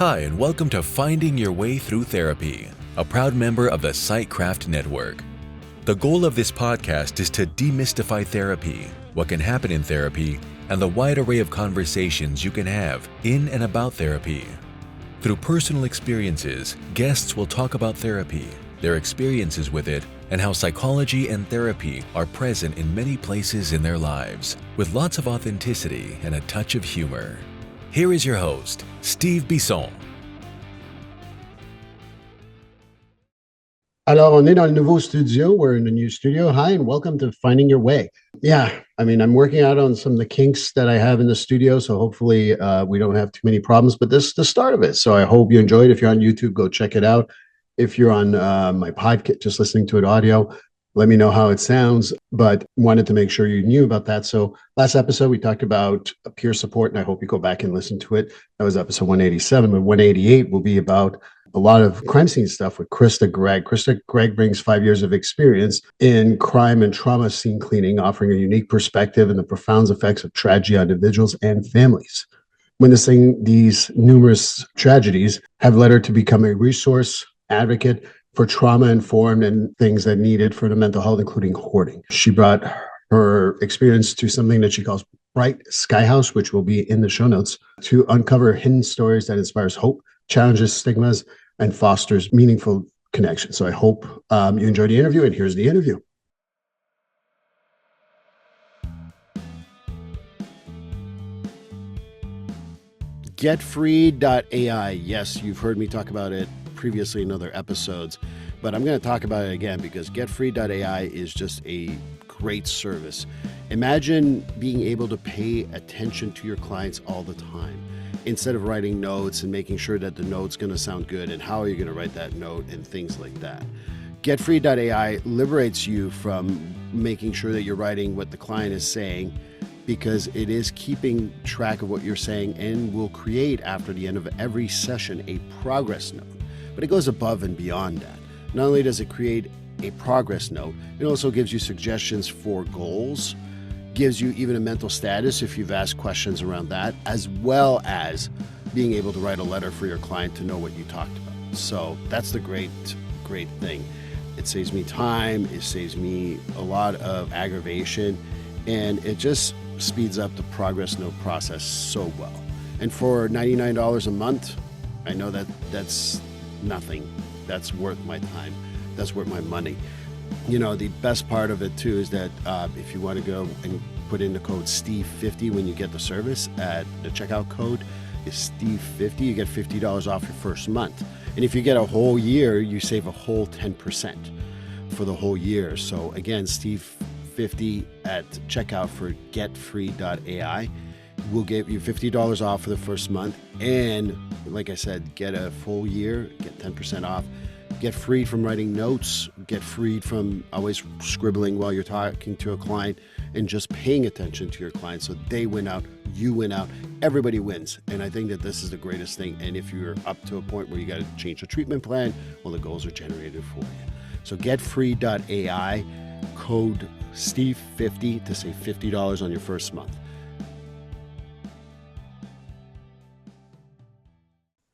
Hi, and welcome to Finding Your Way Through Therapy, a proud member of the Sightcraft Network. The goal of this podcast is to demystify therapy, what can happen in therapy, and the wide array of conversations you can have in and about therapy. Through personal experiences, guests will talk about therapy, their experiences with it, and how psychology and therapy are present in many places in their lives, with lots of authenticity and a touch of humor. Here is your host, Steve Bisson. Alors, on est dans le nouveau studio. We're in the new studio. Hi, and welcome to Finding Your Way. Yeah, I'm working out on some of the kinks that I have in the studio, so hopefully we don't have too many problems, but this is the start of it. So I hope you enjoyed. If you're on YouTube, go check it out. If you're on my podcast, just listening to it audio, let me know how it sounds, but wanted to make sure you knew about that. So last episode, we talked about peer support, and I hope you go back and listen to it. That was episode 187, but 188 will be about a lot of crime scene stuff with Krista Gregg. Krista Gregg brings 5 years of experience in crime and trauma scene cleaning, offering a unique perspective and the profound effects of tragedy on individuals and families. Witnessing these numerous tragedies have led her to become a resource advocate for trauma-informed and things that needed for the mental health, including hoarding. She brought her experience to something that she calls Bright Sky House, which will be in the show notes, to uncover hidden stories that inspires hope, challenges stigmas, and fosters meaningful connection. So I hope you enjoyed the interview, and here's the interview. GetFree.ai. Yes, you've heard me talk about it previously in other episodes, but I'm going to talk about it again because GetFree.ai is just a great service. Imagine being able to pay attention to your clients all the time instead of writing notes and making sure that the note's going to sound good and how are you going to write that note and things like that. GetFree.ai liberates you from making sure that you're writing what the client is saying, because it is keeping track of what you're saying and will create, after the end of every session, a progress note. But it goes above and beyond that. Not only does it create a progress note, it also gives you suggestions for goals, gives you even a mental status if you've asked questions around that, as well as being able to write a letter for your client to know what you talked about. So that's the great thing. It saves me time, it saves me a lot of aggravation, and it just speeds up the progress note process so well. And for $99 a month, I know that that's nothing. That's worth my time. That's worth my money. You know, the best part of it too is that if you want to go and put in the code Steve50 when you get the service, at the checkout code is Steve50, you get $50 off your first month. And if you get a whole year, you save a whole 10% for the whole year. So again, Steve50 at checkout for GetFree.ai will give you $50 off for the first month. And like I said, get a full year, get 10% off, get freed from writing notes, get freed from always scribbling while you're talking to a client, and just paying attention to your client so they win out, you win out, everybody wins. And I think that this is the greatest thing. And if you're up to a point where you got to change the treatment plan, well, the goals are generated for you. So GetFree.ai, code Steve50 to save $50 on your first month.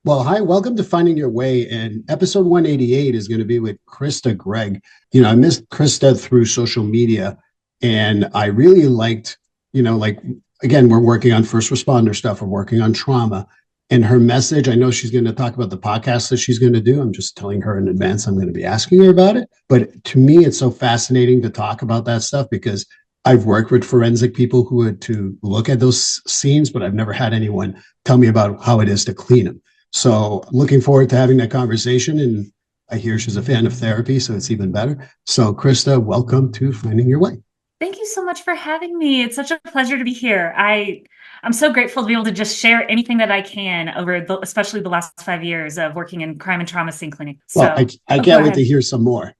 Well, hi, welcome to Finding Your Way. And episode 188 is going to be with Krista Gregg. You know, I missed Krista through social media, and I really liked, again, we're working on first responder stuff, we're working on trauma. And her message, I know she's going to talk about the podcast that she's going to do. I'm just telling her in advance I'm going to be asking her about it. But to me, it's so fascinating to talk about that stuff because I've worked with forensic people who had to look at those scenes, but I've never had anyone tell me about how it is to clean them. So I'm looking forward to having that conversation, and I hear she's a fan of therapy, so it's even better. So Krista, welcome to Finding Your Way. Thank you so much for having me. It's such a pleasure to be here. I'm so grateful to be able to just share anything that I can over especially the last 5 years of working in crime and trauma scene cleaning. So well, I can't wait to hear some more.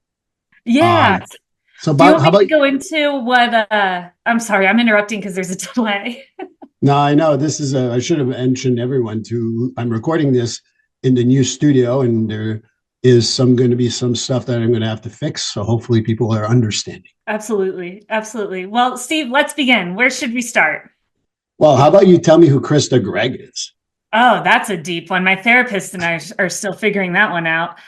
Yeah. So do you want me to go into what, I'm sorry, I'm interrupting because there's a delay. No, I know this is I should have mentioned everyone I'm recording this in the new studio, and there is going to be some stuff that I'm going to have to fix. So hopefully people are understanding. Absolutely. Absolutely. Well, Steve, let's begin. Where should we start? Well, how about you tell me who Krista Gregg is? Oh, that's a deep one. My therapist and I are still figuring that one out.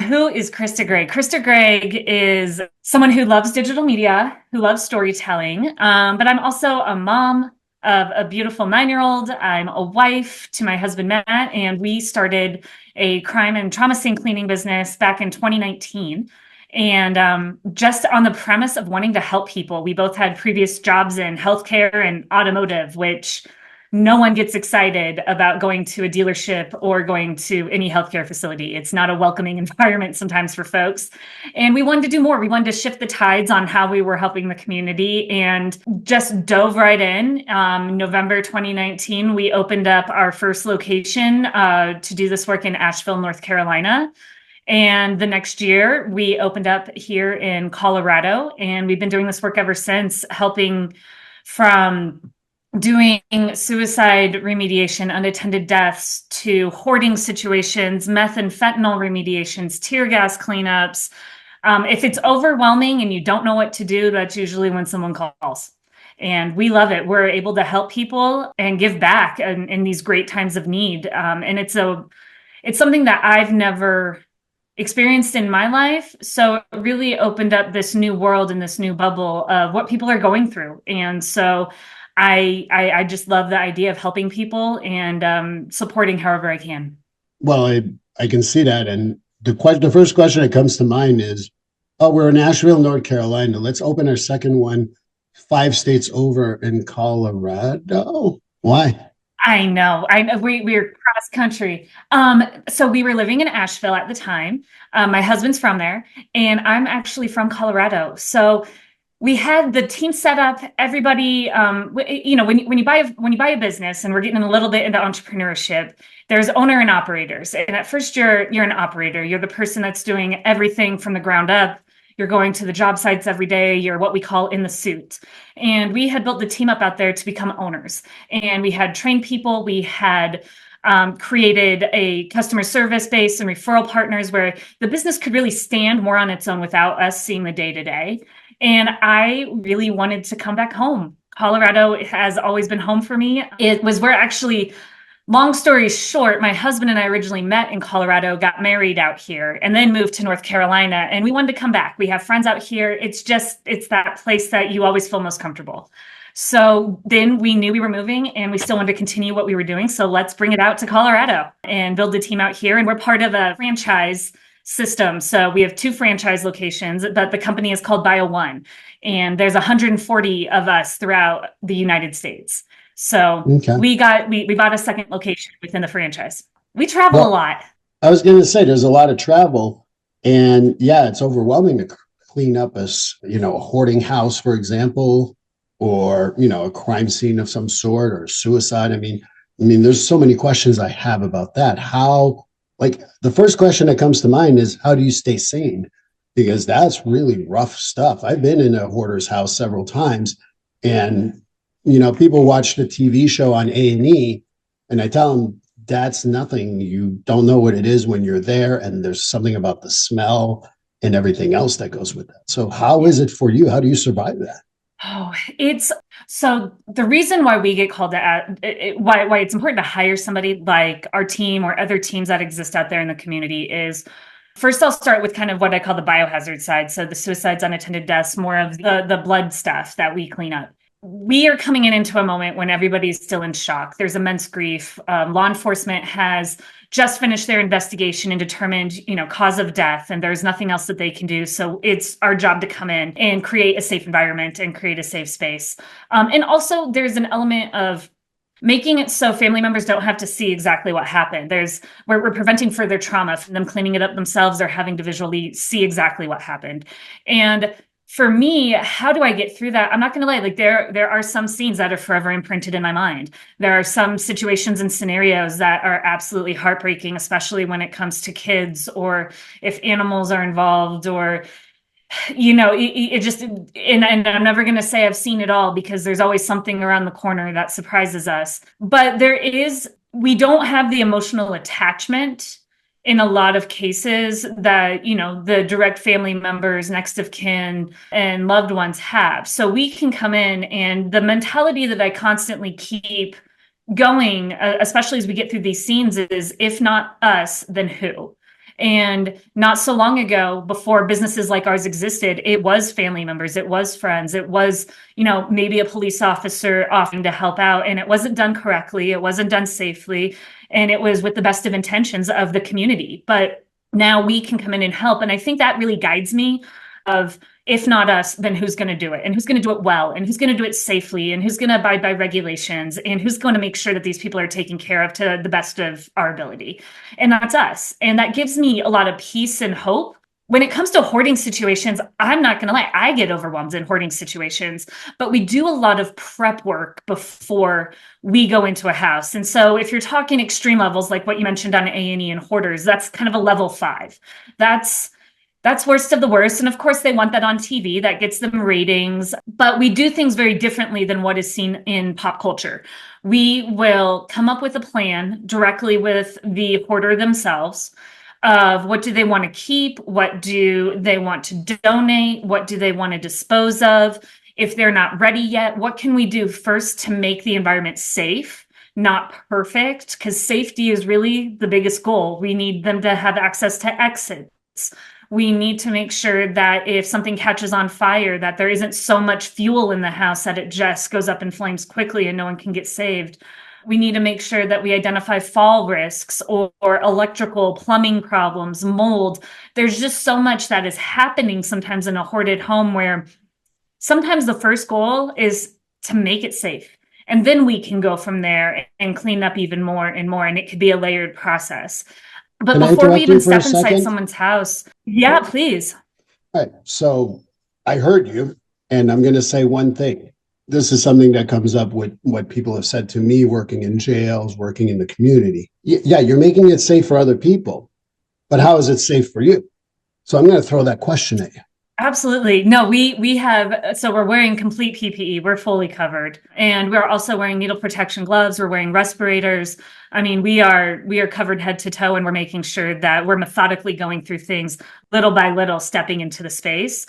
Who is Krista Gregg? Krista Gregg is someone who loves digital media, who loves storytelling. But I'm also a mom of a beautiful 9-year-old. I'm a wife to my husband, Matt, and we started a crime and trauma scene cleaning business back in 2019. And just on the premise of wanting to help people, we both had previous jobs in healthcare and automotive, which no one gets excited about going to a dealership or going to any healthcare facility. It's not a welcoming environment sometimes for folks. And we wanted to do more. We wanted to shift the tides on how we were helping the community and just dove right in. November 2019, we opened up our first location to do this work in Asheville, North Carolina. And the next year, we opened up here in Colorado. And we've been doing this work ever since, helping from doing suicide remediation, unattended deaths, to hoarding situations, meth and fentanyl remediations, tear gas cleanups. If it's overwhelming and you don't know what to do, that's usually when someone calls. And we love it. We're able to help people and give back in these great times of need. And it's something that I've never experienced in my life. So it really opened up this new world and this new bubble of what people are going through. And so I just love the idea of helping people and supporting however I can. Well, I can see that. And the first question that comes to mind is, oh, we're in Asheville, North Carolina. Let's open our second one 5 states over in Colorado. Why? I know. We're cross country. So we were living in Asheville at the time. My husband's from there, and I'm actually from Colorado. So we had the team set up. Everybody, when you buy a business, and we're getting a little bit into entrepreneurship, there's owner and operators. And at first, you're an operator. You're the person that's doing everything from the ground up. You're going to the job sites every day. You're what we call in the suit. And we had built the team up out there to become owners. And we had trained people. We had created a customer service base and referral partners where the business could really stand more on its own without us seeing the day to day. And I really wanted to come back home. Colorado has always been home for me. It was where actually, long story short, my husband and I originally met in Colorado, got married out here, and then moved to North Carolina. And we wanted to come back. We have friends out here. It's that place that you always feel most comfortable. So then we knew we were moving and we still wanted to continue what we were doing. So let's bring it out to Colorado and build a team out here. And we're part of a franchise system. So we have 2 franchise locations, but the company is called Bio1. And there's 140 of us throughout the United States. So Okay. we bought a second location within the franchise. We travel a lot. I was going to say there's a lot of travel, and yeah, it's overwhelming to clean up a hoarding house, for example, or a crime scene of some sort, or suicide. I mean, there's so many questions I have about that. Like, the first question that comes to mind is, how do you stay sane? Because that's really rough stuff. I've been in a hoarder's house several times, and people watch the TV show on A&E, and I tell them that's nothing. You don't know what it is when you're there, and there's something about the smell and everything else that goes with that. So how is it for you? How do you survive that? Oh, so the reason why we get called to why it's important to hire somebody like our team or other teams that exist out there in the community is, first, I'll start with kind of what I call the biohazard side. So the suicides, unattended deaths, more of the blood stuff that we clean up. We are coming into a moment when everybody's still in shock. There's immense grief. Law enforcement has just finished their investigation and determined, cause of death, and there's nothing else that they can do. So it's our job to come in and create a safe environment and create a safe space. And also, there's an element of making it so family members don't have to see exactly what happened. We're preventing further trauma from them cleaning it up themselves or having to visually see exactly what happened. And for me, how do I get through that? I'm not going to lie, like there are some scenes that are forever imprinted in my mind. There are some situations and scenarios that are absolutely heartbreaking, especially when it comes to kids or if animals are involved, or it just, and I'm never going to say I've seen it all, because there's always something around the corner that surprises us. But we don't have the emotional attachment in a lot of cases that, the direct family members, next of kin, and loved ones have. So we can come in, and the mentality that I constantly keep going, especially as we get through these scenes, is if not us, then who? And not so long ago, before businesses like ours existed, it was family members, it was friends, it was, maybe a police officer offering to help out, and it wasn't done correctly, it wasn't done safely, and it was with the best of intentions of the community. But now we can come in and help. And I think that really guides me of, if not us, then who's going to do it, and who's going to do it well, and who's going to do it safely, and who's going to abide by regulations, and who's going to make sure that these people are taken care of to the best of our ability. And that's us. And that gives me a lot of peace and hope. When it comes to hoarding situations, I'm not going to lie, I get overwhelmed in hoarding situations, but we do a lot of prep work before we go into a house. And so if you're talking extreme levels, like what you mentioned on A&E and hoarders, that's kind of a level 5. That's worst of the worst. And of course, they want that on TV. That gets them ratings. But we do things very differently than what is seen in pop culture. We will come up with a plan directly with the hoarder themselves of what do they want to keep? What do they want to donate? What do they want to dispose of? If they're not ready yet, what can we do first to make the environment safe? Not perfect, because safety is really the biggest goal. We need them to have access to exits. We need to make sure that if something catches on fire, that there isn't so much fuel in the house that it just goes up in flames quickly and no one can get saved. We need to make sure that we identify fall risks or electrical, plumbing problems, mold. There's just so much that is happening sometimes in a hoarded home, where sometimes the first goal is to make it safe. And then we can go from there and clean up even more and more. And it could be a layered process. But before we even step inside someone's house, yeah, please. All right. So I heard you, and I'm going to say one thing. This is something that comes up with what people have said to me working in jails, working in the community. Yeah, you're making it safe for other people, but how is it safe for you? So I'm going to throw that question at you. Absolutely. No, we have, so we're wearing complete PPE. We're fully covered. And we're also wearing needle protection gloves. We're wearing respirators. I mean, we are covered head to toe, and we're making sure that we're methodically going through things little by little, stepping into the space.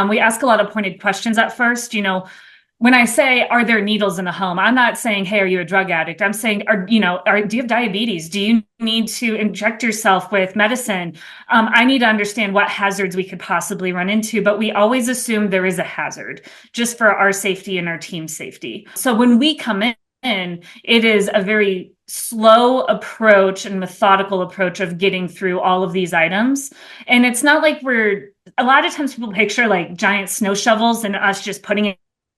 We ask a lot of pointed questions at first. When I say, are there needles in the home? I'm not saying, hey, are you a drug addict? I'm saying, do you have diabetes? Do you need to inject yourself with medicine? I need to understand what hazards we could possibly run into, but we always assume there is a hazard just for our safety and our team's safety. So when we come in, it is a very slow approach and methodical approach of getting through all of these items. And it's not like a lot of times people picture like giant snow shovels and us just putting it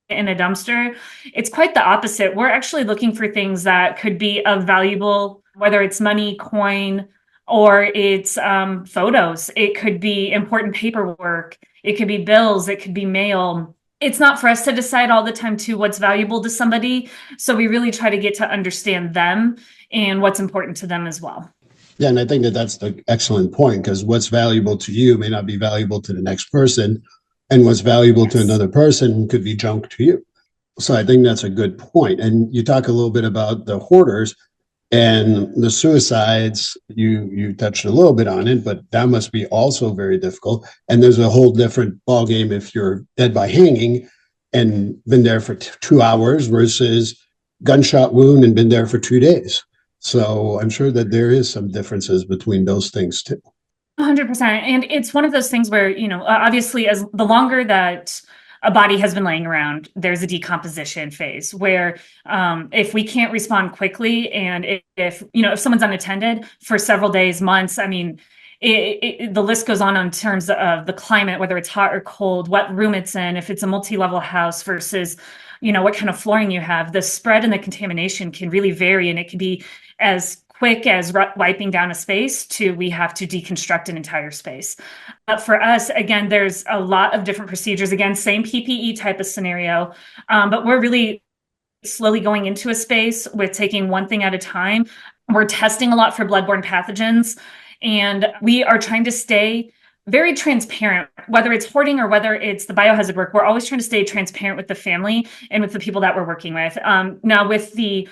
in a dumpster. It's quite the opposite. We're actually looking for things that could be of valuable, whether it's money, coin, or it's photos. It could be important paperwork. It could be bills. It could be mail. It's not for us to decide all the time too what's valuable to somebody. So we really try to get to understand them and what's important to them as well. Yeah, and I think that's the excellent point, because what's valuable to you may not be valuable to the next person. And what's valuable to another person could be junk to you. So I think that's a good point. And you talk a little bit about the hoarders and the suicides. You touched a little bit on it, but that must be also very difficult. And there's a whole different ballgame if you're dead by hanging and been there for 2 hours versus gunshot wound and been there for 2 days. So I'm sure that there is some differences between those things too. 100%. And it's one of those things where, obviously, as the longer that a body has been laying around, there's a decomposition phase where if we can't respond quickly, and if someone's unattended for several days, months, I mean, the list goes on in terms of the climate, whether it's hot or cold, what room it's in, if it's a multi-level house versus, what kind of flooring you have. The spread and the contamination can really vary, and it can be as quick as wiping down a space to we have to deconstruct an entire space. But for us, again, there's a lot of different procedures. Again, same PPE type of scenario, but we're really slowly going into a space with taking one thing at a time. We're testing a lot for bloodborne pathogens, and we are trying to stay very transparent, whether it's hoarding or whether it's the biohazard work. We're always trying to stay transparent with the family and with the people that we're working with. Now with the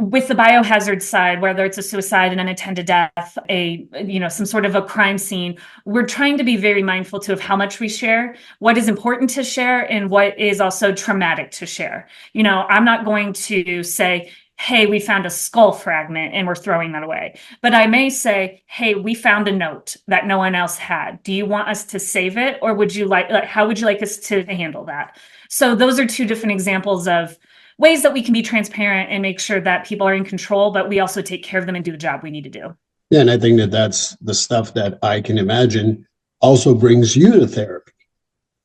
biohazard side, whether it's a suicide, an unattended death, some sort of a crime scene, we're trying to be very mindful too of how much we share, what is important to share, and what is also traumatic to share. I'm not going to say, hey, we found a skull fragment and we're throwing that away. But I may say, hey, we found a note that no one else had. Do you want us to save it? Or would you like how would you like us to handle that? So those are two different examples of ways that we can be transparent and make sure that people are in control, but we also take care of them and do the job we need to do. Yeah, and I think that that's the stuff that I can imagine also brings you to therapy.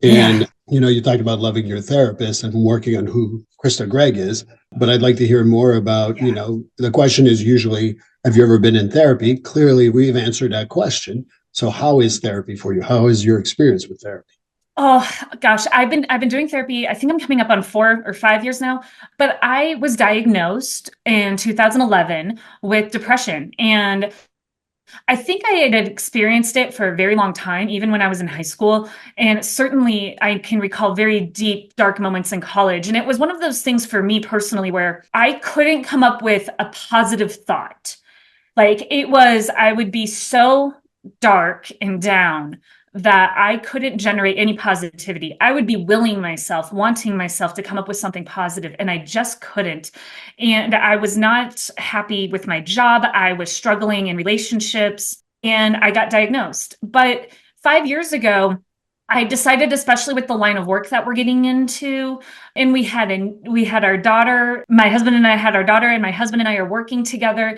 And, Yeah. you talked about loving your therapist and working on who Krista Gregg is, but I'd like to hear more about, Yeah. the question is usually, have you ever been in therapy? Clearly, we've answered that question. So how is therapy for you? How is your experience with therapy? Oh gosh, I've been doing therapy. I think I'm coming up on 4 or 5 years now, but I was diagnosed in 2011 with depression. And I think I had experienced it for a very long time, even when I was in high school. And certainly I can recall very deep, dark moments in college. And it was one of those things for me personally where I couldn't come up with a positive thought. Like I would be so dark and down that I couldn't generate any positivity. I would be wanting myself to come up with something positive, and I just couldn't. And I was not happy with my job. I was struggling in relationships, and I got diagnosed. But 5 years ago, I decided, especially with the line of work that we're getting into, and we had our daughter. My husband and I had our daughter, and my husband and I are working together.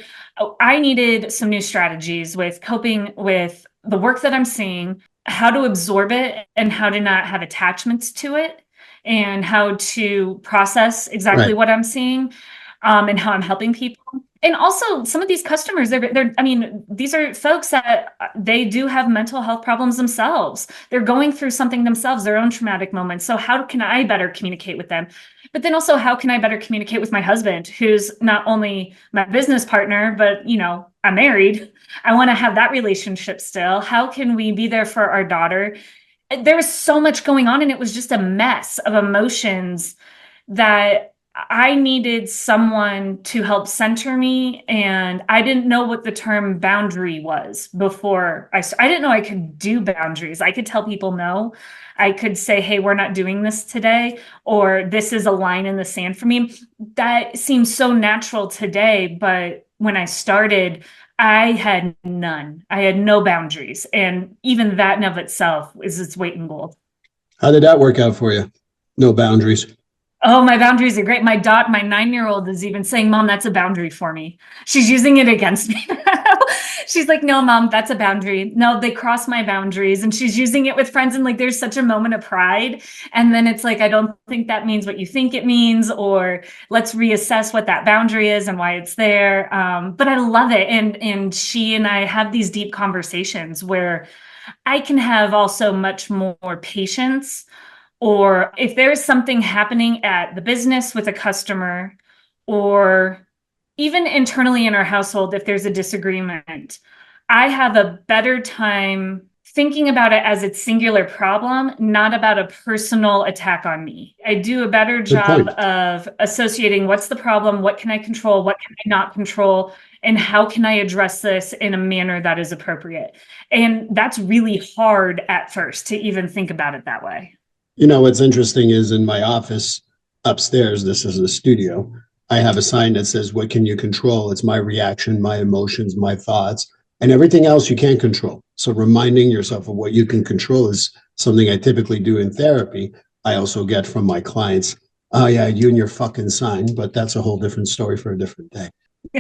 I needed some new strategies with coping with the work that I'm seeing, how to absorb it, and how to not have attachments to it, and how to process exactly Right. what I'm seeing, and how I'm helping people. And also, some of these customers, I mean, these are folks that they do have mental health problems themselves. They're going through something themselves, their own traumatic moments. So how can I better communicate with them? But then also, how can I better communicate with my husband, who's not only my business partner, but, I'm married. I want to have that relationship still. How can we be there for our daughter? There was so much going on, and it was just a mess of emotions that I needed someone to help center me. And I didn't know what the term boundary was before I didn't know I could do boundaries. I could tell people no. I could say, hey, we're not doing this today, or this is a line in the sand for me. That seems so natural today. But when I started, I had none. I had no boundaries. And even that in of itself is its weight in gold. How did that work out for you? No boundaries. Oh, my boundaries are great. My 9-year-old is even saying, Mom, that's a boundary for me. She's using it against me now. She's like, no, Mom, that's a boundary. No, they cross my boundaries. And she's using it with friends. And like, there's such a moment of pride. And then it's like, I don't think that means what you think it means, or let's reassess what that boundary is and why it's there. But I love it. And she and I have these deep conversations where I can have also much more patience, or if there is something happening at the business with a customer, or even internally in our household, if there's a disagreement, I have a better time thinking about it as its singular problem, not about a personal attack on me. I do a better Good job point. of associating what's the problem, what can I control, what can I not control, and how can I address this in a manner that is appropriate. And that's really hard at first to even think about it that way. What's interesting is in my office upstairs, this is a studio, I have a sign that says, what can you control? It's my reaction, my emotions, my thoughts, and everything else you can't control. So reminding yourself of what you can control is something I typically do in therapy. I also get from my clients, oh yeah, you and your fucking sign, but that's a whole different story for a different day.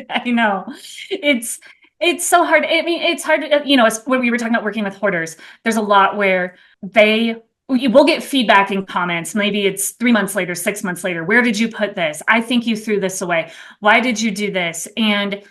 I know. It's it's so hard. I mean, it's hard, when we were talking about working with hoarders, there's a lot where we'll get feedback in comments. Maybe it's 3 months later, 6 months later. Where did you put this? I think you threw this away. Why did you do this? And,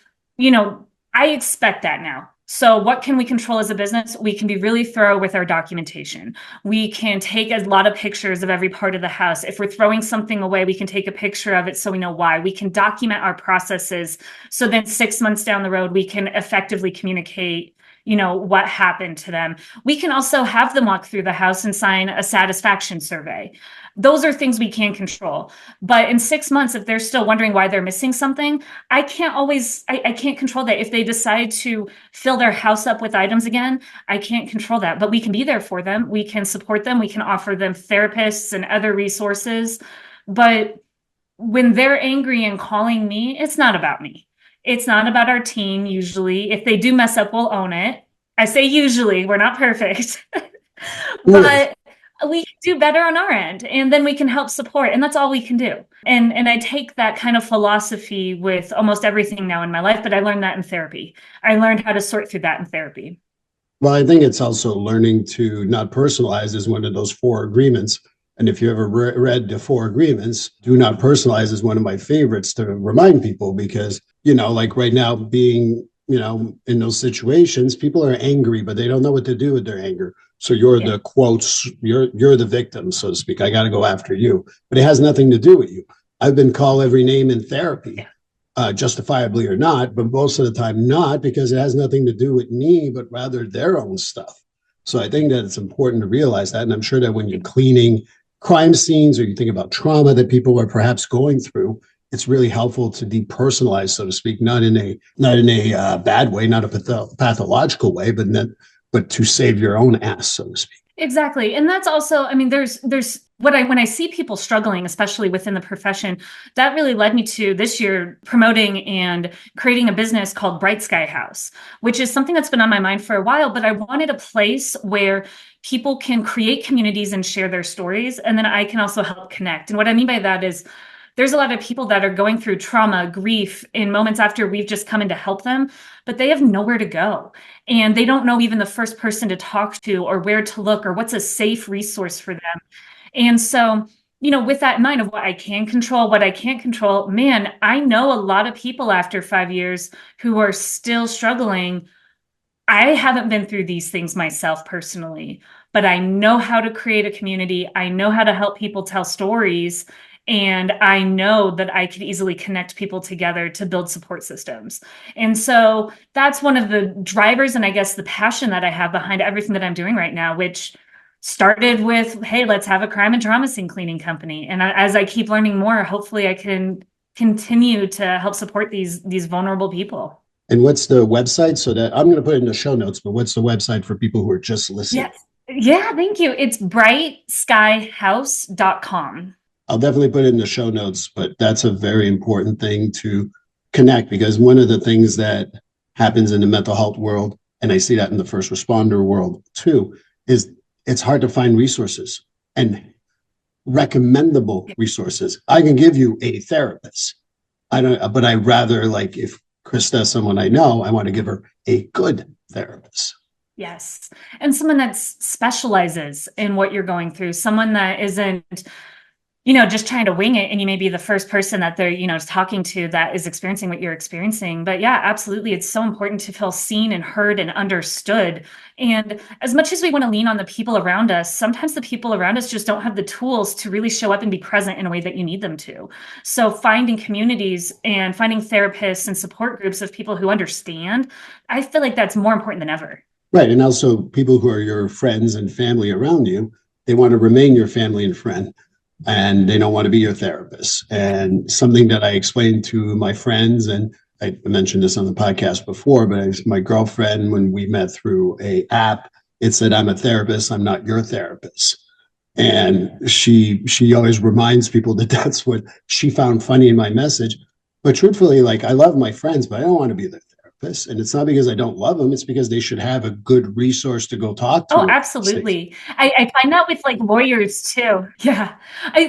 I expect that now. So what can we control as a business? We can be really thorough with our documentation. We can take a lot of pictures of every part of the house. If we're throwing something away, we can take a picture of it so we know why. We can document our processes. So then 6 months down the road, we can effectively communicate, what happened to them. We can also have them walk through the house and sign a satisfaction survey. Those are things we can control. But in 6 months, if they're still wondering why they're missing something, I can't control that. If they decide to fill their house up with items again, I can't control that. But we can be there for them. We can support them. We can offer them therapists and other resources. But when they're angry and calling me, it's not about me. It's not about our team. Usually, if they do mess up, we'll own it. I say usually, we're not perfect, but we can do better on our end, and then we can help support, and that's all we can do. And I take that kind of philosophy with almost everything now in my life, but I learned that in therapy. I learned how to sort through that in therapy. Well, I think it's also learning to not personalize is one of those four agreements. And if you ever read the four agreements, do not personalize is one of my favorites to remind people because, like right now being, in those situations, people are angry, but they don't know what to do with their anger. So you're the quotes, you're the victim, so to speak. I got to go after you, but it has nothing to do with you. I've been called every name in therapy. Justifiably or not, but most of the time not, because it has nothing to do with me, but rather their own stuff. So I think that it's important to realize that. And I'm sure that when you're cleaning crime scenes or you think about trauma that people are perhaps going through, it's really helpful to depersonalize, so to speak, not in a bad way, not a pathological way, but to save your own ass, so to speak. Exactly. And that's also, I mean, there's when I see people struggling, especially within the profession, that really led me to this year promoting and creating a business called Bright Sky House, which is something that's been on my mind for a while, but I wanted a place where people can create communities and share their stories. And then I can also help connect. And what I mean by that is there's a lot of people that are going through trauma, grief in moments after we've just come in to help them, but they have nowhere to go. And they don't know even the first person to talk to or where to look or what's a safe resource for them. And so, with that in mind of what I can control, what I can't control, man, I know a lot of people after 5 years who are still struggling. I haven't been through these things myself personally, but I know how to create a community. I know how to help people tell stories. And I know that I could easily connect people together to build support systems. And so that's one of the drivers and I guess the passion that I have behind everything that I'm doing right now, which started with, hey, let's have a crime and trauma scene cleaning company. And as I keep learning more, hopefully I can continue to help support these vulnerable people. And what's the website? So that I'm going to put it in the show notes, but what's the website for people who are just listening? Yes. Yeah, thank you. It's brightskyhouse.com. I'll definitely put it in the show notes, but that's a very important thing to connect because one of the things that happens in the mental health world, and I see that in the first responder world too, is it's hard to find resources and recommendable resources. I can give you a therapist. But I rather like if Krista is someone I know, I want to give her a good therapist. Yes. And someone that specializes in what you're going through, someone that isn't just trying to wing it and you may be the first person that they're, talking to that is experiencing what you're experiencing. But yeah, absolutely. It's so important to feel seen and heard and understood. And as much as we want to lean on the people around us, sometimes the people around us just don't have the tools to really show up and be present in a way that you need them to. So finding communities and finding therapists and support groups of people who understand, I feel like that's more important than ever. Right. And also people who are your friends and family around you, they want to remain your family and friend. And they don't want to be your therapist. And something that I explained to my friends, and I mentioned this on the podcast before, but my girlfriend, when we met through a app, it said, I'm a therapist, I'm not your therapist. And she always reminds people that that's what she found funny in my message. But truthfully, like I love my friends, but I don't want to be their therapist. And it's not because I don't love them. It's because they should have a good resource to go talk to. Oh, absolutely. I find that with like lawyers too. Yeah.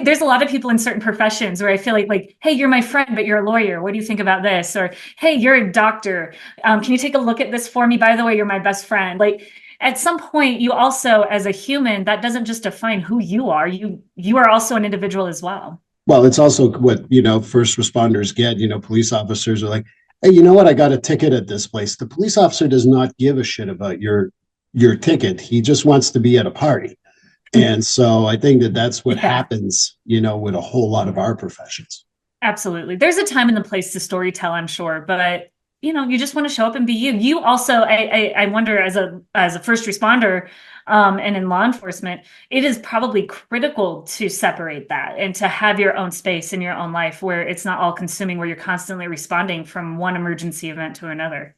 There's a lot of people in certain professions where I feel like, hey, you're my friend, but you're a lawyer. What do you think about this? Or, hey, you're a doctor. Can you take a look at this for me? By the way, you're my best friend. Like at some point, you also, as a human, that doesn't just define who you are. You are also an individual as well. Well, it's also what, first responders get, police officers are like, hey, you know what? I got a ticket at this place. The police officer does not give a shit about your ticket. He just wants to be at a party. And so I think that that's what happens, with a whole lot of our professions. Absolutely. There's a time and the place to storytell, I'm sure, but you just want to show up and be you. You also, I wonder as a first responder, and in law enforcement, it is probably critical to separate that and to have your own space in your own life where it's not all consuming, where you're constantly responding from one emergency event to another.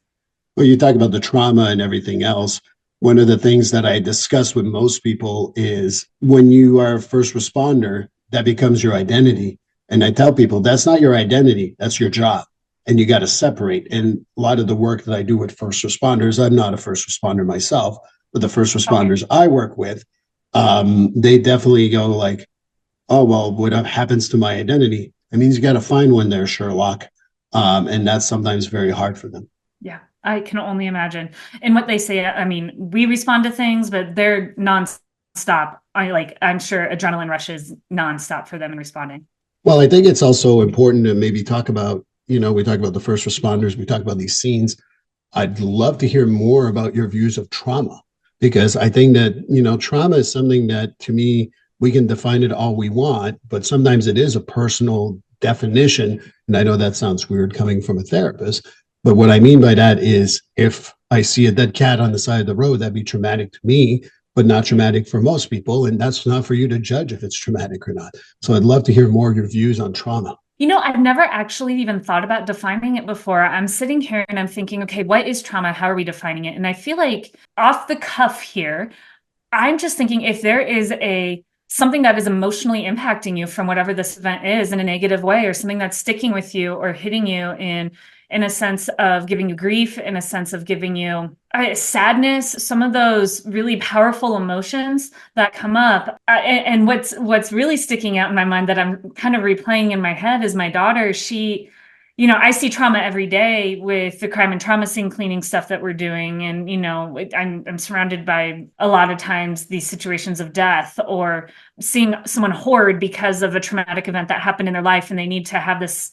Well, you talk about the trauma and everything else. One of the things that I discuss with most people is when you are a first responder, that becomes your identity. And I tell people that's not your identity, that's your job. And you got to separate. And a lot of the work that I do with first responders, I'm not a first responder myself, but the first responders I work with, they definitely go like, oh, well, what happens to my identity? It means you got to find one there, Sherlock. And that's sometimes very hard for them. Yeah, I can only imagine. And what they say, I mean, we respond to things, but they're nonstop. I'm sure adrenaline rushes nonstop for them in responding. Well, I think it's also important to maybe talk about, we talk about the first responders, we talk about these scenes. I'd love to hear more about your views of trauma, because I think that, trauma is something that, to me, we can define it all we want, but sometimes it is a personal definition. And I know that sounds weird coming from a therapist, but what I mean by that is if I see a dead cat on the side of the road, that'd be traumatic to me, but not traumatic for most people. And that's not for you to judge if it's traumatic or not. So I'd love to hear more of your views on trauma. I've never actually even thought about defining it before. I'm sitting here and I'm thinking, okay, what is trauma? How are we defining it? And I feel like off the cuff here, I'm just thinking if there is something that is emotionally impacting you from whatever this event is in a negative way, or something that's sticking with you or hitting you in a sense of giving you grief, in a sense of giving you sadness, some of those really powerful emotions that come up. And what's really sticking out in my mind that I'm kind of replaying in my head is my daughter. She, I see trauma every day with the crime and trauma scene cleaning stuff that we're doing. And, I'm surrounded by a lot of times these situations of death, or seeing someone hoard because of a traumatic event that happened in their life and they need to have this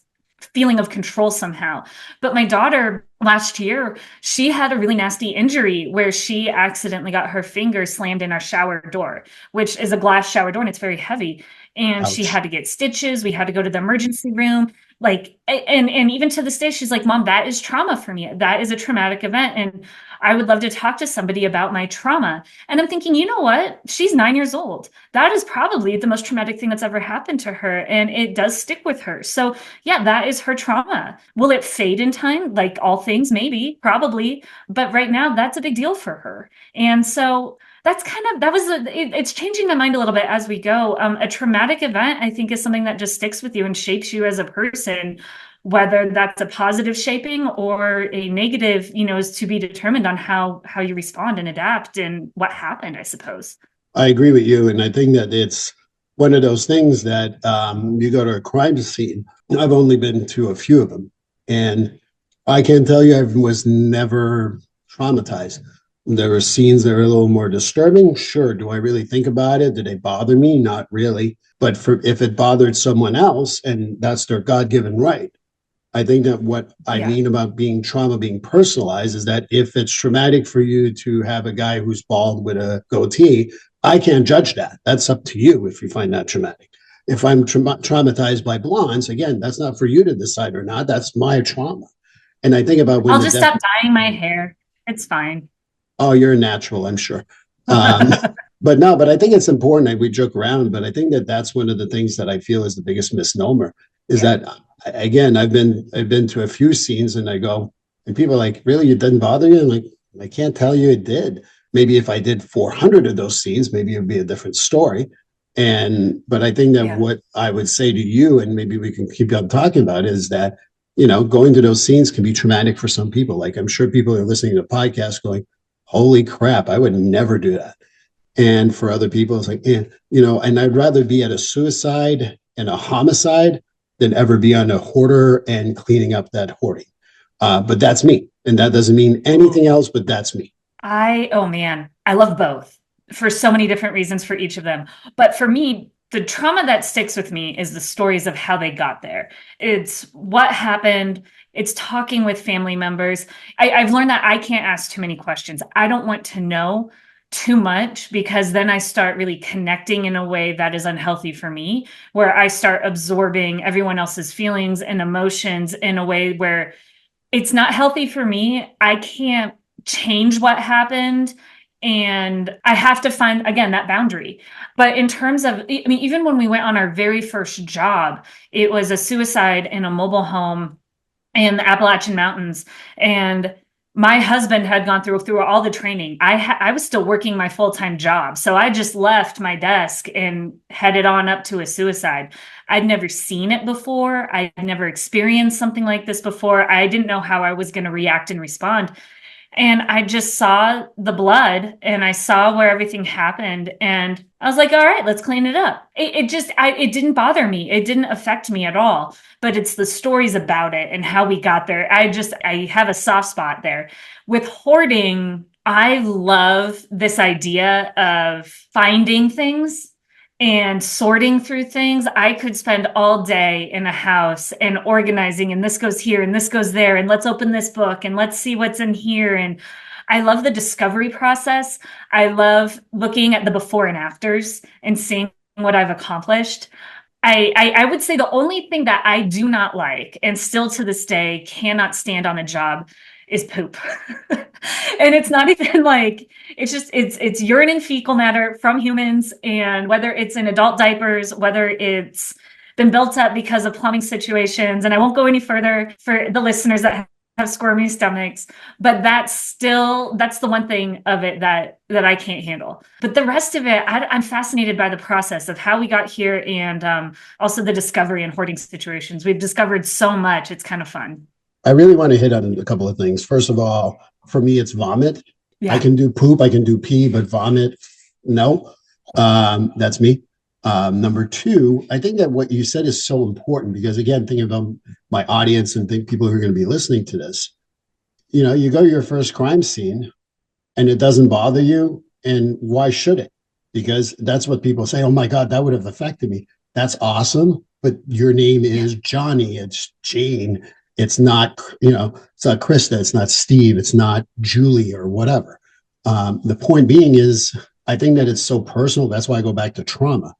feeling of control somehow. But my daughter last year, she had a really nasty injury where she accidentally got her finger slammed in our shower door, which is a glass shower door and it's very heavy. And Ouch. She had to get stitches. We had to go to the emergency room. And even to this day, she's like, Mom, that is trauma for me. That is a traumatic event. And I would love to talk to somebody about my trauma. And I'm thinking, you know what? She's 9 years old. That is probably the most traumatic thing that's ever happened to her. And it does stick with her. So yeah, that is her trauma. Will it fade in time? Like all things, maybe, probably. But right now, that's a big deal for her. And so it's changing my mind a little bit as we go. A traumatic event, I think, is something that just sticks with you and shapes you as a person, whether that's a positive shaping or a negative, is to be determined on how you respond and adapt and what happened, I suppose. I agree with you. And I think that it's one of those things that you go to a crime scene. I've only been to a few of them. And I can tell you I was never traumatized. There were scenes that were a little more disturbing. Sure. Do I really think about it? Did they bother me? Not really. But if it bothered someone else, and that's their God-given right, I think that what I mean about trauma being personalized is that if it's traumatic for you to have a guy who's bald with a goatee, I can't judge that. That's up to you if you find that traumatic. If I'm traumatized by blondes, again, that's not for you to decide or not. That's my trauma. And I think about I'll just stop dyeing my hair. It's fine. Oh, you're a natural, I'm sure. But I think it's important. We joke around, but I think that that's one of the things that I feel is the biggest misnomer is that, again, I've been to a few scenes and I go, and people are like, really, it didn't bother you? I'm like, I can't tell you it did. Maybe if I did 400 of those scenes, maybe it would be a different story. But I think that what I would say to you, and maybe we can keep on talking about, is that, going to those scenes can be traumatic for some people. Like I'm sure people are listening to the podcast going, holy crap, I would never do that. And for other people, it's like, and I'd rather be at a suicide and a homicide than ever be on a hoarder and cleaning up that hoarding. But that's me. And that doesn't mean anything else, but that's me. Oh man, I love both for so many different reasons for each of them. But for me, the trauma that sticks with me is the stories of how they got there. It's what happened. It's talking with family members. I've learned that I can't ask too many questions. I don't want to know too much because then I start really connecting in a way that is unhealthy for me, where I start absorbing everyone else's feelings and emotions in a way where it's not healthy for me. I can't change what happened. And I have to find, again, that boundary. But in terms of, even when we went on our very first job, it was a suicide in a mobile home in the Appalachian Mountains. And my husband had gone through all the training. I was still working my full-time job. So I just left my desk and headed on up to a suicide. I'd never seen it before. I'd never experienced something like this before. I didn't know how I was going to react and respond. And I just saw the blood and I saw where everything happened. And I was like, all right, let's clean it up. It didn't bother me. It didn't affect me at all. But it's the stories about it and how we got there. I have a soft spot there. With hoarding, I love this idea of finding things and sorting through things. I could spend all day in a house and organizing, and this goes here and this goes there, and let's open this book and let's see what's in here. And I love the discovery process. I love looking at the before and afters and seeing what I've accomplished. I would say the only thing that I do not like, and still to this day cannot stand on a job, is poop. And it's not even like, it's urine and fecal matter from humans. And whether it's in adult diapers, whether it's been built up because of plumbing situations, and I won't go any further for the listeners that have squirmy stomachs, but that's the one thing of it that I can't handle. But the rest of it, I'm fascinated by the process of how we got here, and also the discovery and hoarding situations. We've discovered so much. It's kind of fun. I really want to hit on a couple of things. First of all, for me, it's vomit. Yeah. I can do poop, I can do pee, but vomit, no. That's me. Number two, I think that what you said is so important because, again, thinking about my audience and think people who are going to be listening to this, you go to your first crime scene and it doesn't bother you. And why should it? Because that's what people say. Oh my God, that would have affected me. That's awesome. But your name is Johnny. It's Jane. It's not, it's not Krista. It's not Steve. It's not Julie or whatever. The point being is, I think that it's so personal. That's why I go back to trauma.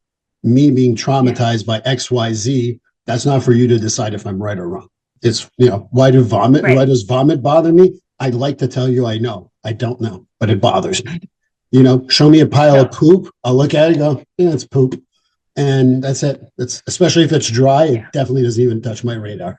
Me being traumatized by XYZ, that's not for you to decide if I'm right or wrong. It's, why does vomit bother me? I'd like to tell you I know. I don't know, but it bothers me. Show me a pile of poop. I'll look at it and go, yeah, it's poop. And that's it. It's, especially if it's dry, it definitely doesn't even touch my radar.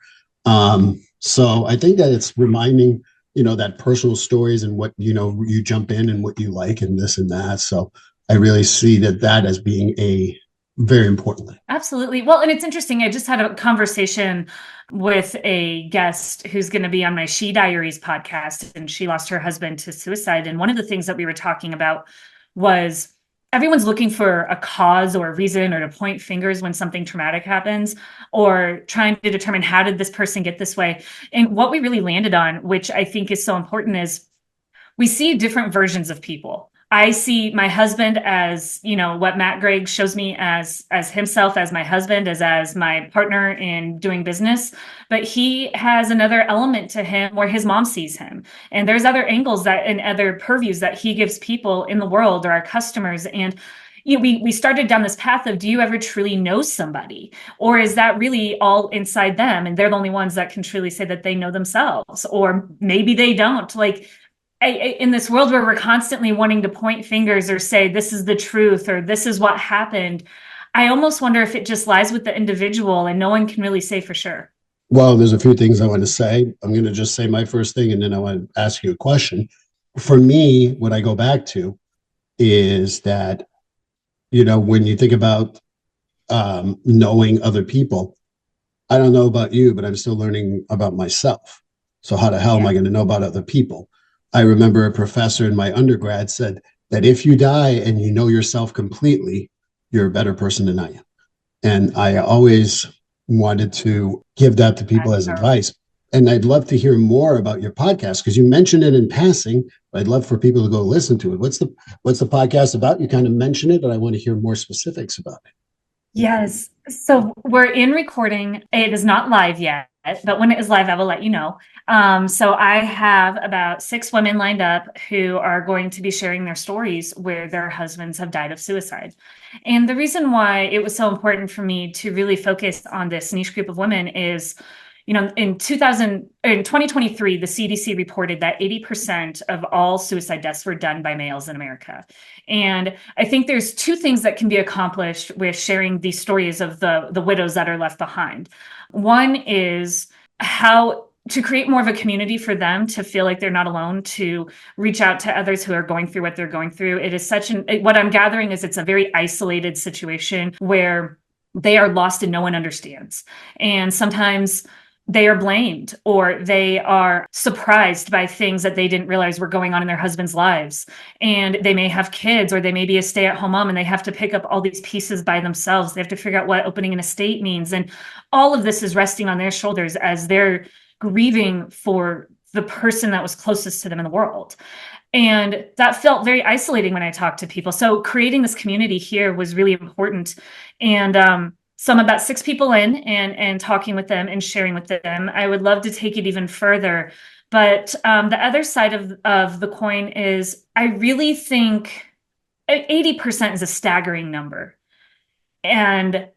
So I think that it's reminding, that personal stories and what, you jump in and what you like and this and that. So I really see that as being a very important thing. Absolutely. Well, and it's interesting. I just had a conversation with a guest who's going to be on my She Diaries podcast, and she lost her husband to suicide. And one of the things that we were talking about was everyone's looking for a cause or a reason or to point fingers when something traumatic happens, or trying to determine how did this person get this way. And what we really landed on, which I think is so important, is we see different versions of people. I see my husband as, what Matt Gregg shows me as himself, as my husband, as my partner in doing business. But he has another element to him where his mom sees him. And there's other angles and other purviews that he gives people in the world or our customers. And we started down this path of, do you ever truly know somebody? Or is that really all inside them? And they're the only ones that can truly say that they know themselves, or maybe they don't. In this world where we're constantly wanting to point fingers or say, this is the truth, or this is what happened, I almost wonder if it just lies with the individual and no one can really say for sure. Well, there's a few things I want to say. I'm going to just say my first thing, and then I want to ask you a question. For me, what I go back to is that, when you think about knowing other people, I don't know about you, but I'm still learning about myself. So how the hell am I going to know about other people? I remember a professor in my undergrad said that if you die and you know yourself completely, you're a better person than I am. And I always wanted to give that to people as advice. And I'd love to hear more about your podcast, because you mentioned it in passing, but I'd love for people to go listen to it. What's the podcast about? You kind of mentioned it, but I want to hear more specifics about it. Yes. So we're in recording. It is not live yet, but when it is live, I will let you know. So I have about 6 women lined up who are going to be sharing their stories where their husbands have died of suicide. And the reason why it was so important for me to really focus on this niche group of women is, in 2023, the CDC reported that 80% of all suicide deaths were done by males in America. And I think there's 2 things that can be accomplished with sharing these stories of the widows that are left behind. One is how to create more of a community for them to feel like they're not alone, to reach out to others who are going through what they're going through. It is what I'm gathering is it's a very isolated situation where they are lost and no one understands. And sometimes they are blamed or they are surprised by things that they didn't realize were going on in their husband's lives. And they may have kids, or they may be a stay-at-home mom, and they have to pick up all these pieces by themselves. They have to figure out what opening an estate means. And all of this is resting on their shoulders as they're grieving for the person that was closest to them in the world. And that felt very isolating when I talked to people. So creating this community here was really important. And so I'm about 6 people in and talking with them and sharing with them. I would love to take it even further. But the other side of the coin is I really think 80% is a staggering number. And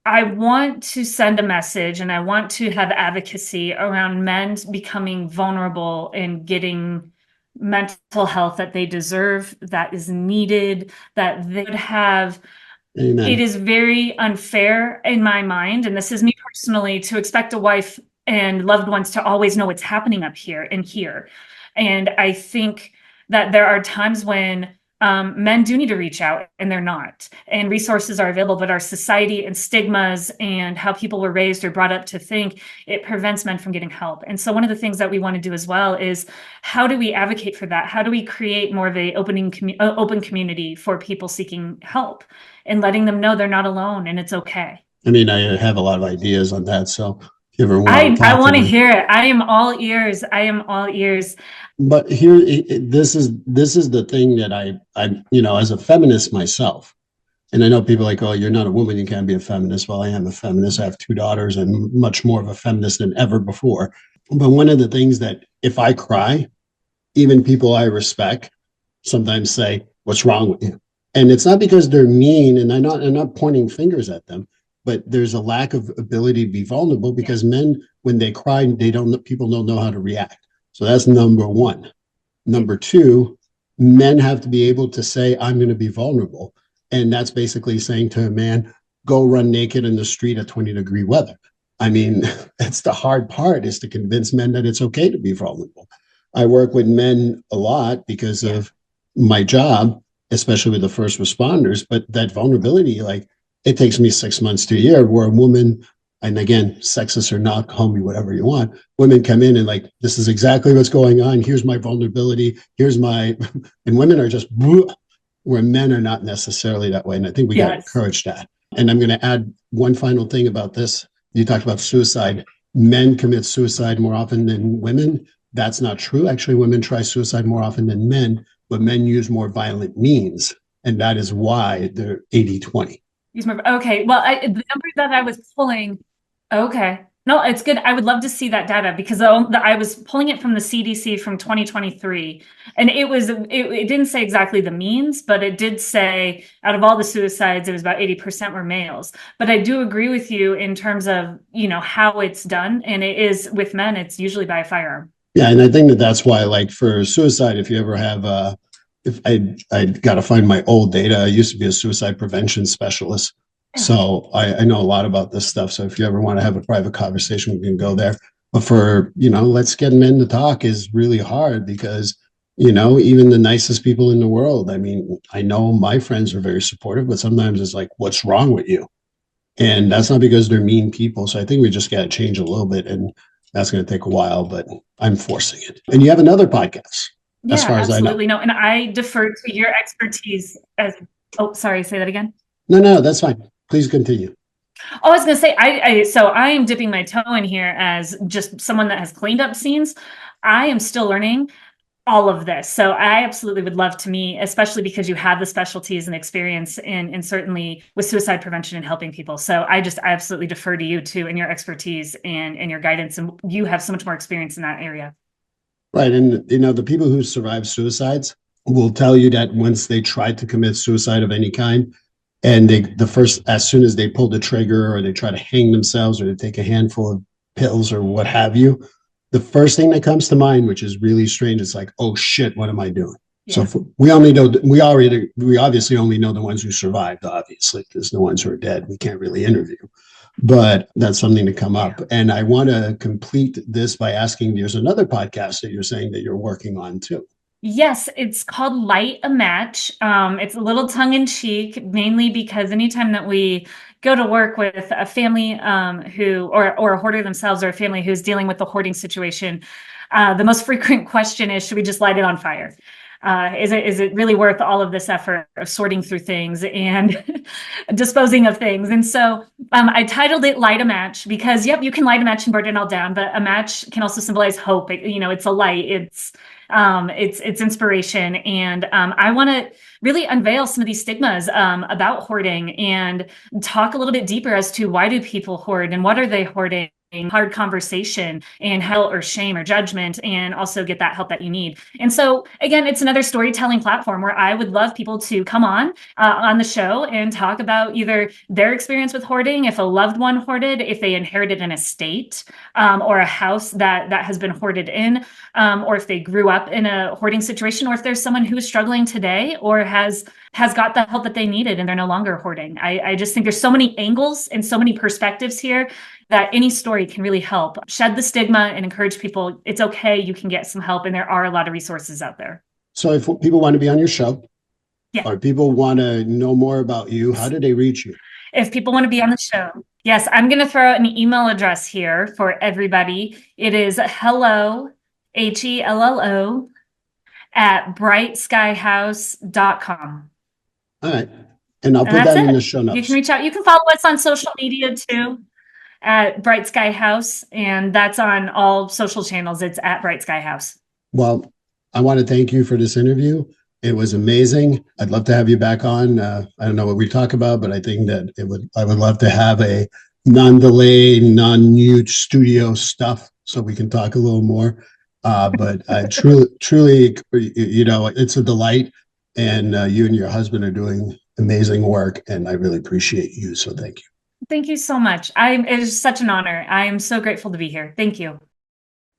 I want to send a message, and I want to have advocacy around men becoming vulnerable and getting mental health that they deserve, that is needed, that they would have. Amen. It is very unfair in my mind, and this is me personally, to expect a wife and loved ones to always know what's happening up here and here. And I think that there are times when men do need to reach out and they're not, and resources are available, but our society and stigmas and how people were raised or brought up to think, it prevents men from getting help. And so one of the things that we want to do as well is, how do we advocate for that? How do we create more of a open community for people seeking help and letting them know they're not alone and it's okay? I mean, I have a lot of ideas on that. So if you ever want to I want to hear it. I am all ears. I am all ears. But here, this is the thing that I as a feminist myself, and I know people are like, oh, you're not a woman, you can't be a feminist. Well, I am a feminist. I have 2 daughters and much more of a feminist than ever before. But one of the things that if I cry, even people I respect sometimes say, what's wrong with you? And it's not because they're mean, and I'm not pointing fingers at them, but there's a lack of ability to be vulnerable because men, when they cry, people don't know how to react. So that's number 1. Number 2, men have to be able to say, I'm going to be vulnerable. And that's basically saying to a man, go run naked in the street at 20-degree weather. I mean, that's the hard part, is to convince men that it's okay to be vulnerable. I work with men a lot because of my job, especially with the first responders, but that vulnerability, like, it takes me 6 months to a year, where a woman, and again, sexist or not, call me whatever you want, women come in and like, this is exactly what's going on. Here's my vulnerability. And women are just, where men are not necessarily that way. And I think we got to encourage that. And I'm going to add one final thing about this. You talked about suicide. Men commit suicide more often than women. That's not true. Actually, women try suicide more often than men, but men use more violent means. And that is why they're 80-20. Okay. Well, the number that I was pulling. Okay. No, it's good. I would love to see that data, because I was pulling it from the CDC from 2023, and it didn't say exactly the means, but it did say out of all the suicides, it was about 80% were males. But I do agree with you in terms of, how it's done. And it is with men, it's usually by a firearm. Yeah. And I think that's why, like, for suicide, if you ever have, if I got to find my old data, I used to be a suicide prevention specialist. So I know a lot about this stuff. So if you ever want to have a private conversation, we can go there. But for, let's get men to talk is really hard, because, even the nicest people in the world, I mean, I know my friends are very supportive, but sometimes it's like, what's wrong with you? And that's not because they're mean people. So I think we just got to change a little bit, and that's going to take a while, but I'm forcing it. And you have another podcast, as far as I know. Absolutely. No, and I defer to your expertise sorry, say that again. No, that's fine. Please continue. Oh, I was going to say, so I am dipping my toe in here as just someone that has cleaned up scenes. I am still learning all of this. So I absolutely would love to meet, especially because you have the specialties and experience in certainly with suicide prevention and helping people. So I absolutely defer to you too, and your expertise and your guidance. And you have so much more experience in that area. Right. And, the people who survive suicides will tell you that once they tried to commit suicide of any kind, and as soon as they pull the trigger, or they try to hang themselves, or they take a handful of pills or what have you, the first thing that comes to mind, which is really strange, it's like, oh shit, what am I doing? Yeah. So we obviously only know the ones who survived, obviously, because the ones who are dead, we can't really interview. but that's something to come up. And I want to complete this by asking, there's another podcast that you're saying that you're working on too. Yes, it's called Light a Match. It's a little tongue in cheek, mainly because anytime that we go to work with a family or a hoarder themselves, or a family who's dealing with the hoarding situation, the most frequent question is, should we just light it on fire? Is it really worth all of this effort of sorting through things and disposing of things? And so I titled it Light a Match because, yep, you can light a match and burn it all down, but a match can also symbolize hope. It's a light. It's inspiration. And I want to really unveil some of these stigmas about hoarding and talk a little bit deeper as to why do people hoard and what are they hoarding? Hard conversation and hell or shame or judgment, and also get that help that you need. And so again, it's another storytelling platform where I would love people to come on the show and talk about either their experience with hoarding, if a loved one hoarded, if they inherited an estate or a house that has been hoarded in, or if they grew up in a hoarding situation, or if there's someone who's struggling today or has got the help that they needed and they're no longer hoarding. I just think there's so many angles and so many perspectives here that any story can really help shed the stigma and encourage people. It's okay. You can get some help. And there are a lot of resources out there. So if people want to be on your show, yeah, or people want to know more about you, how do they reach you? If people want to be on the show, yes, I'm going to throw out an email address here for everybody. It is hello, HELLO, at brightskyhouse.com. All right. And I'll put that in the show notes. You can reach out. You can follow us on social media too, at Bright Sky House, and that's on all social channels. It's at Bright Sky House. Well, I want to thank you for this interview. It was amazing. I'd love to have you back on. I don't know what we talk about, but I think that I would love to have a non-delayed, non-mute studio stuff so we can talk a little more. But truly, it's a delight, and you and your husband are doing amazing work, and I really appreciate you. So thank you. Thank you so much. It is such an honor. I am so grateful to be here. Thank you.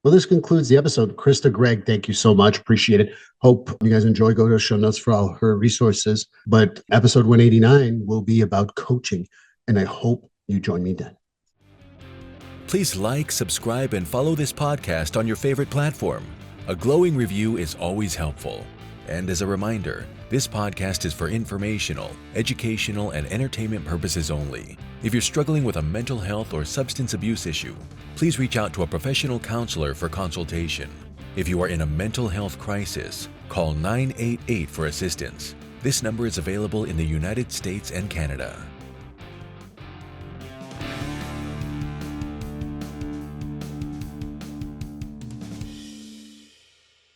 Well, this concludes the episode. Krista Gregg, thank you so much. Appreciate it. Hope you guys enjoy. Go to the show notes for all her resources. But episode 189 will be about coaching, and I hope you join me then. Please like, subscribe, and follow this podcast on your favorite platform. A glowing review is always helpful. And as a reminder, this podcast is for informational, educational, and entertainment purposes only. If you're struggling with a mental health or substance abuse issue, please reach out to a professional counselor for consultation. If you are in a mental health crisis, call 988 for assistance. This number is available in the United States and Canada.